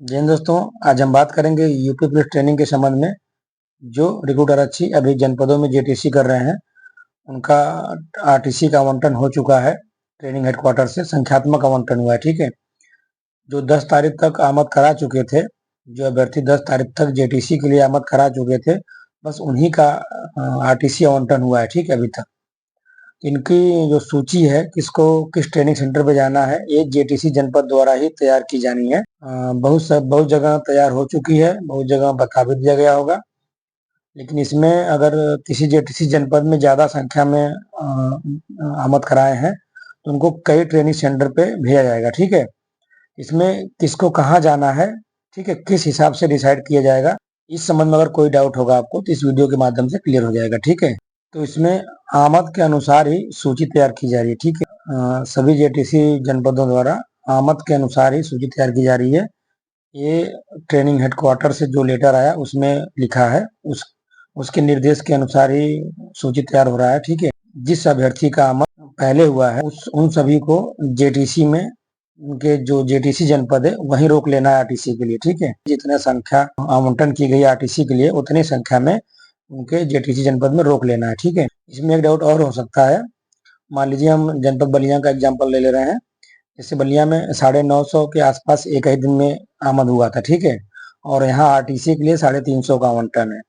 जी हाँ दोस्तों, आज हम बात करेंगे यूपी पुलिस ट्रेनिंग के संबंध में। जो रिक्रूटर अच्छी अभी जनपदों में जेटीसी कर रहे हैं, उनका आरटीसी का आवंटन हो चुका है। ट्रेनिंग हेडक्वार्टर से संख्यात्मक आवंटन हुआ है। ठीक है, जो 10 तारीख तक आमद करा चुके थे, जो अभ्यर्थी 10 तारीख तक जेटीसी के लिए आमद करा चुके थे, बस उन्हीं का आरटीसी आवंटन हुआ है। ठीक है, अभी तक इनकी जो सूची है, किसको किस ट्रेनिंग सेंटर पे जाना है, ये जेटीसी जनपद द्वारा ही तैयार की जानी है। बहुत जगह तैयार हो चुकी है, बहुत जगह बता भी दिया गया होगा। लेकिन इसमें अगर किसी जेटीसी जनपद में ज्यादा संख्या में आमद कराए हैं, तो उनको कई ट्रेनिंग सेंटर पे भेजा जाएगा। ठीक है, इसमें किसको कहाँ जाना है, ठीक है, किस हिसाब से डिसाइड किया जाएगा, इस संबंध में अगर कोई डाउट होगा आपको तो इस वीडियो के माध्यम से क्लियर हो जाएगा। ठीक है, तो इसमें आमद के अनुसार ही सूची तैयार की जा रही है। ठीक है, सभी जेटीसी जनपदों द्वारा आमद के अनुसार ही सूची तैयार की जा रही है। ये ट्रेनिंग हेडक्वार्टर से जो लेटर आया उसमें लिखा है, उसके निर्देश के अनुसार ही सूची तैयार हो रहा है। ठीक है, जिस अभ्यर्थी का आमद पहले हुआ है उन सभी को जेटीसी में, उनके जो जेटीसी जनपद है वहीं रोक लेना है आरटीसी के लिए। ठीक है, जितने संख्या आवंटन की गई आरटीसी के लिए, उतनी संख्या में उनके जेटीसी जनपद में रोक लेना है। ठीक है, इसमें एक डाउट और हो सकता है। मान लीजिए हम जनपद बलिया का एग्जाम्पल ले ले रहे हैं। जैसे बलिया में 950 के आसपास एक ही दिन में आमद हुआ था। ठीक है, और यहाँ आरटीसी के लिए 350 का आवंटन है।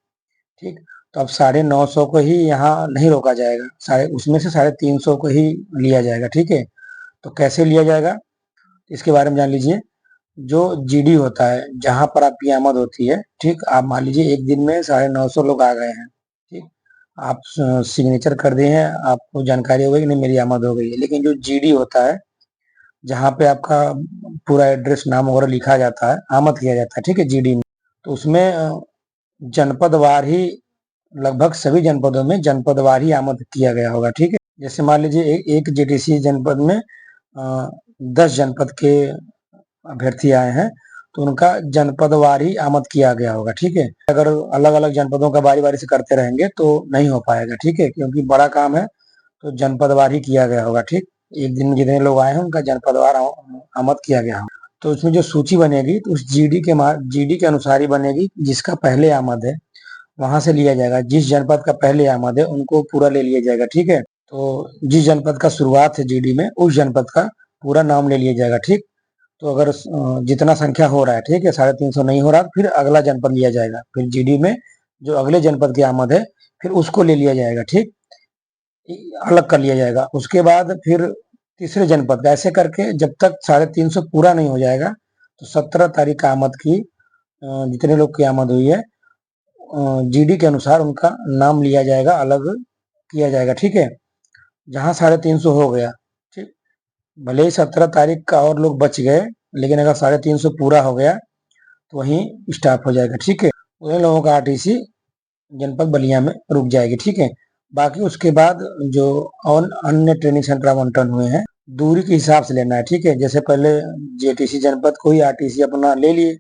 ठीक, तो अब 950 को ही यहाँ नहीं रोका जाएगा, साढ़े उसमें से 350 को ही लिया जाएगा। ठीक है, तो कैसे लिया जाएगा इसके बारे में जान लीजिए। जो जीडी होता है, जहां पर आपकी आमद होती है, ठीक, आप मान लीजिए एक दिन में 950 लोग आ गए हैं। ठीक, आप सिग्नेचर कर दिए हैं, आपको जानकारी हो गई कि नहीं मेरी आमद हो गई है। लेकिन जो जीडी होता है, जहाँ पे आपका पूरा एड्रेस नाम वगैरह लिखा जाता है, आमद किया जाता है, ठीक है, जीडी में, तो उसमें जनपदवार ही, लगभग सभी जनपदों में जनपदवार ही आमद किया गया होगा। ठीक है, जैसे मान लीजिए एक जेटीसी जनपद में 10 जनपद के अभ्यर्थी आए हैं, तो उनका जनपदवार ही आमद किया गया होगा। ठीक है, अगर अलग अलग जनपदों का बारी बारी से करते रहेंगे तो नहीं हो पाएगा। ठीक है, क्योंकि बड़ा काम है, तो जनपदवार ही किया गया होगा। ठीक, एक दिन में जितने लोग आए हैं उनका जनपदवार आमद किया गया होगा। तो उसमें जो सूची बनेगी, तो उस जीडी के अनुसार ही बनेगी। जिसका पहले आमद है वहां से लिया जाएगा, जिस जनपद का पहले आमद है उनको पूरा ले लिया जाएगा। ठीक है, तो जिस जनपद का शुरुआत है जीडी में, उस जनपद का पूरा नाम ले लिया जाएगा। ठीक, तो अगर जितना संख्या हो रहा है, ठीक है, 350 नहीं हो रहा, फिर अगला जनपद लिया जाएगा, फिर जीडी में जो अगले जनपद की आमद है फिर उसको ले लिया जाएगा। ठीक, अलग कर लिया जाएगा। उसके बाद फिर तीसरे जनपद का, ऐसे करके जब तक 350 पूरा नहीं हो जाएगा, तो 17 तारीख का आमद की जितने लोग की आमद हुई है, जीडी के अनुसार उनका नाम लिया जाएगा, अलग किया जाएगा। ठीक है, जहां 350 हो गया, ठीक, भले ही 17 तारीख का और लोग बच गए, लेकिन अगर 350 पूरा हो गया तो वहीं स्टॉप हो जाएगा। ठीक है, उन लोगों का आरटीसी जनपद बलिया में रुक जाएगी। ठीक है, बाकी उसके बाद जो और अन्य ट्रेनिंग सेंटर आवंटन हुए हैं, दूरी के हिसाब से लेना है। ठीक है, जैसे पहले जेटीसी जनपद को ही आरटीसी अपना ले लिए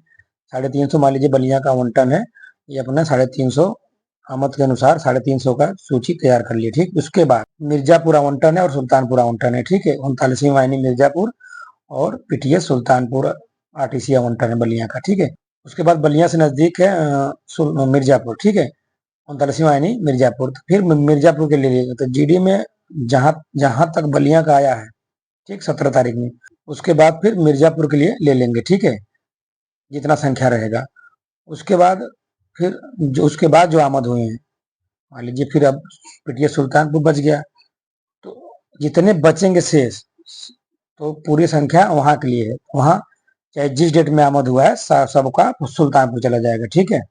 350, मान लीजिए बलिया का आवंटन है, ये अपना 350 आमद के अनुसार 350 का सूची तैयार कर लिए। ठीक, उसके बाद मिर्जापुर आवंटन है और सुल्तानपुर आवंटन है। ठीक है, 39वीं वाहिनी मिर्जापुर और पीटीएस सुल्तानपुर आरटीसी आवंटन है बलिया का। ठीक है, उसके बाद बलिया से नजदीक है मिर्जापुर। ठीक है, 39वीं वाहिनी मिर्जापुर, तो फिर मिर्जापुर के ले लिए। तो जीडी में जहां जहां तक बलिया का आया है, ठीक, 17 तारीख में, उसके बाद फिर मिर्जापुर के लिए ले लेंगे। ठीक है, जितना संख्या रहेगा। उसके बाद फिर जो उसके बाद जो आमद हुए हैं, मान लीजिए फिर अब पीटीएस सुल्तानपुर बच गया, तो जितने बचेंगे शेष, तो पूरी संख्या वहां के लिए है, वहां चाहे जिस डेट में आमद हुआ है सबका सुल्तानपुर चला जाएगा। ठीक है,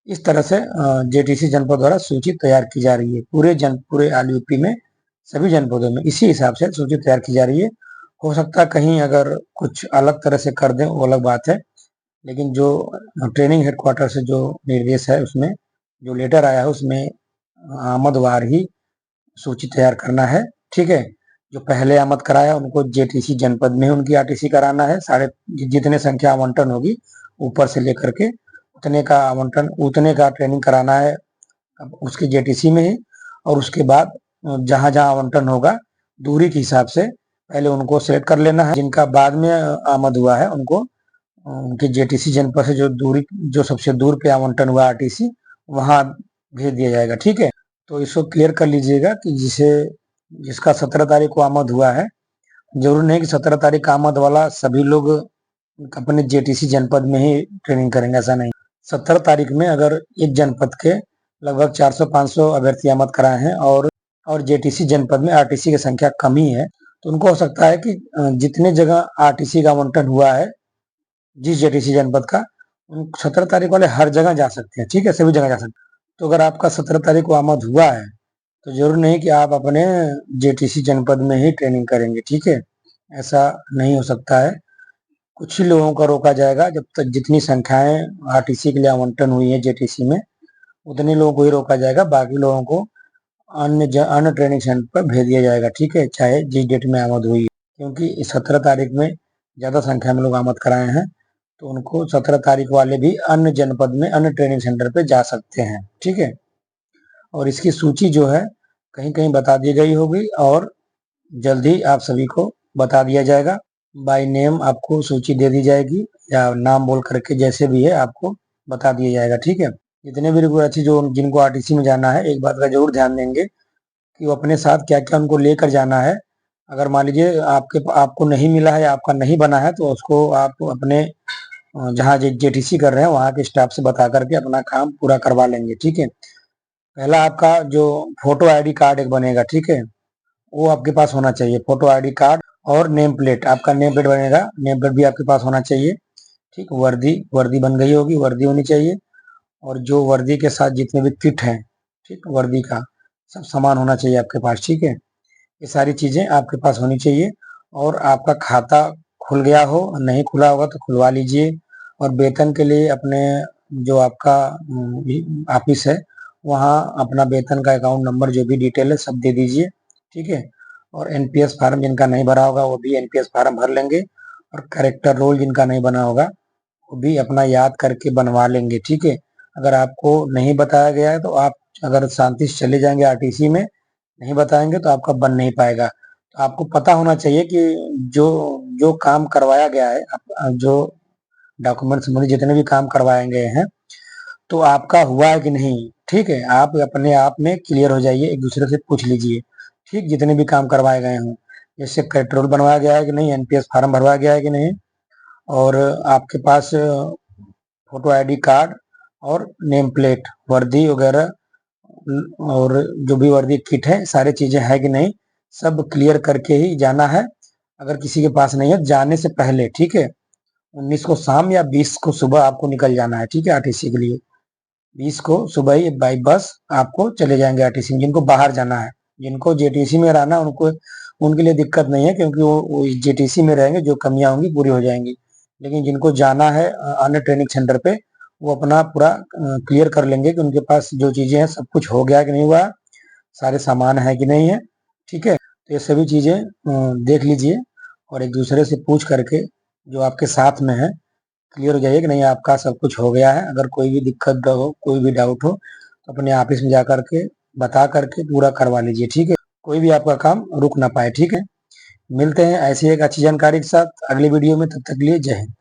इस तरह से जेटीसी जनपद द्वारा सूची तैयार की जा रही है। पूरे आल यूपी में सभी जनपदों में इसी हिसाब से सूची तैयार की जा रही है। हो सकता है कहीं अगर कुछ अलग तरह से कर दें, वो अलग बात है, लेकिन जो ट्रेनिंग हेडक्वार्टर से जो निर्देश है, उसमें जो लेटर आया है, उसमें आमदवार ही सूची तैयार करना है। ठीक है, जो पहले आमद कराया उनको जेटीसी जनपद में उनकी आरटीसी कराना है। जितने संख्या आवंटन होगी ऊपर से लेकर के उतने का आवंटन, उतने का ट्रेनिंग कराना है उसके जेटीसी में ही। और उसके बाद जहां जहां आवंटन होगा, दूरी के हिसाब से पहले उनको सेलेक्ट कर लेना है। जिनका बाद में आमद हुआ है उनको उनके जेटीसी जनपद से जो सबसे दूर पे आवंटन हुआ आरटीसी, वहां भेज दिया जाएगा। ठीक है, तो इसको क्लियर कर लीजिएगा कि जिसका 17 तारीख को आमद हुआ है, जरूर नहीं कि 17 तारीख का आमद वाला सभी लोग अपने जेटीसी जनपद में ही ट्रेनिंग करेंगे, ऐसा नहीं। 17 तारीख में अगर एक जनपद के लगभग 400-500 अभ्यर्थी आमद कराए हैं और जेटीसी जनपद में आरटीसी की संख्या कम ही है, तो उनको हो सकता है कि जितने जगह आरटीसी का आवंटन हुआ है जिस जेटीसी जनपद का, उन 17 तारीख वाले हर जगह जा सकते हैं। ठीक है, सभी जगह जा सकते हैं। तो अगर आपका 17 तारीख को आमद हुआ है, तो जरूर नहीं कि आप अपने जेटीसी जनपद में ही ट्रेनिंग करेंगे। ठीक है, ऐसा नहीं हो सकता है। कुछ ही लोगों का रोका जाएगा, जब तक जितनी संख्याएं आरटीसी के लिए आवंटन हुई है जेटीसी में, उतने लोगों को ही रोका जाएगा। बाकी लोगों को अन्य ट्रेनिंग सेंटर पर भेज दिया जाएगा। ठीक है, चाहे जिस डेट में आमद हुई है, क्योंकि 17 तारीख में ज्यादा संख्या में लोग आमद कराए हैं, तो उनको 17 तारीख वाले भी अन्य जनपद में अन्य ट्रेनिंग सेंटर पे जा सकते हैं। ठीक है, और इसकी सूची जो है कहीं कहीं बता दी गई होगी और जल्द ही आप सभी को बता दिया जाएगा। बाय नेम आपको सूची दे दी जाएगी या नाम बोल करके, जैसे भी है आपको बता दिया जाएगा। ठीक है, जितने भी रिक्रूटर जो जिनको आरटीसी में जाना है, एक बात का जरूर ध्यान देंगे कि वो अपने साथ क्या क्या उनको लेकर जाना है। अगर मान लीजिए आपको नहीं मिला है या आपका नहीं बना है, तो उसको आप अपने जहाँ जेटीसी कर रहे हैं वहाँ के स्टाफ से बता करके अपना काम पूरा करवा लेंगे। ठीक है, पहला आपका जो फोटो आईडी कार्ड एक बनेगा, ठीक है, वो आपके पास होना चाहिए। फोटो आईडी कार्ड और नेम प्लेट, आपका नेम प्लेट बनेगा, नेम प्लेट भी आपके पास होना चाहिए। ठीक, वर्दी वर्दी बन गई होगी, वर्दी होनी चाहिए। और जो वर्दी के साथ जितने भी किट हैं, ठीक, वर्दी का सब सामान होना चाहिए आपके पास। ठीक है, ये सारी चीजें आपके पास होनी चाहिए। और आपका खाता खुल गया हो, नहीं खुला होगा तो खुलवा लीजिए। और वेतन के लिए अपने जो आपका ऑफिस है, वहाँ अपना वेतन का अकाउंट नंबर जो भी डिटेल है सब दे दीजिए। ठीक है, और एनपीएस फार्म जिनका नहीं भरा होगा वो भी एनपीएस फार्म भर लेंगे। और कैरेक्टर रोल जिनका नहीं बना होगा वो भी अपना याद करके बनवा लेंगे। ठीक है, अगर आपको नहीं बताया गया है तो आप अगर शांति से चले जाएंगे आरटीसी में, नहीं बताएंगे तो आपका बन नहीं पाएगा। तो आपको पता होना चाहिए कि जो जो काम करवाया गया है, जो डॉक्यूमेंट संबंधी जितने भी काम करवाए गए हैं, तो आपका हुआ है कि नहीं। ठीक है, आप अपने आप में क्लियर हो जाइए, एक दूसरे से पूछ लीजिए। ठीक, जितने भी काम करवाए गए हों, जैसे पेट्रोल बनवाया गया है कि नहीं, एनपीएस फार्म भरवाया गया है कि नहीं, और आपके पास फोटो आईडी कार्ड और नेम प्लेट, वर्दी वगैरह और जो भी वर्दी किट है, सारी चीजें है कि नहीं, सब क्लियर करके ही जाना है। अगर किसी के पास नहीं है, जाने से पहले, ठीक है, 19 को शाम या 20 को सुबह आपको निकल जाना है। ठीक है, आरटीसी के लिए 20 को सुबह ही बाई बस आपको चले जाएंगे आरटीसी में। जिनको बाहर जाना है, जिनको जेटीसी में रहना है, उनको उनके लिए दिक्कत नहीं है, क्योंकि वो जेटीसी में रहेंगे, जो कमियां होंगी पूरी हो जाएंगी। लेकिन जिनको जाना है अन्य ट्रेनिंग सेंटर पे, वो अपना पूरा क्लियर कर लेंगे कि उनके पास जो चीजें हैं सब कुछ हो गया कि नहीं हुआ, सारे सामान है कि नहीं है। ठीक है, तो ये सभी चीजें देख लीजिए और एक दूसरे से पूछ करके जो आपके साथ में है क्लियर हो जाइए कि नहीं आपका सब कुछ हो गया है। अगर कोई भी दिक्कत हो, कोई भी डाउट हो, तो अपने ऑफिस में जा करके बता करके पूरा करवा लीजिए। ठीक है, कोई भी आपका काम रुक ना पाए। ठीक है, मिलते हैं ऐसी एक अच्छी जानकारी के साथ अगली वीडियो में, तब तक के लिए जय हिंद।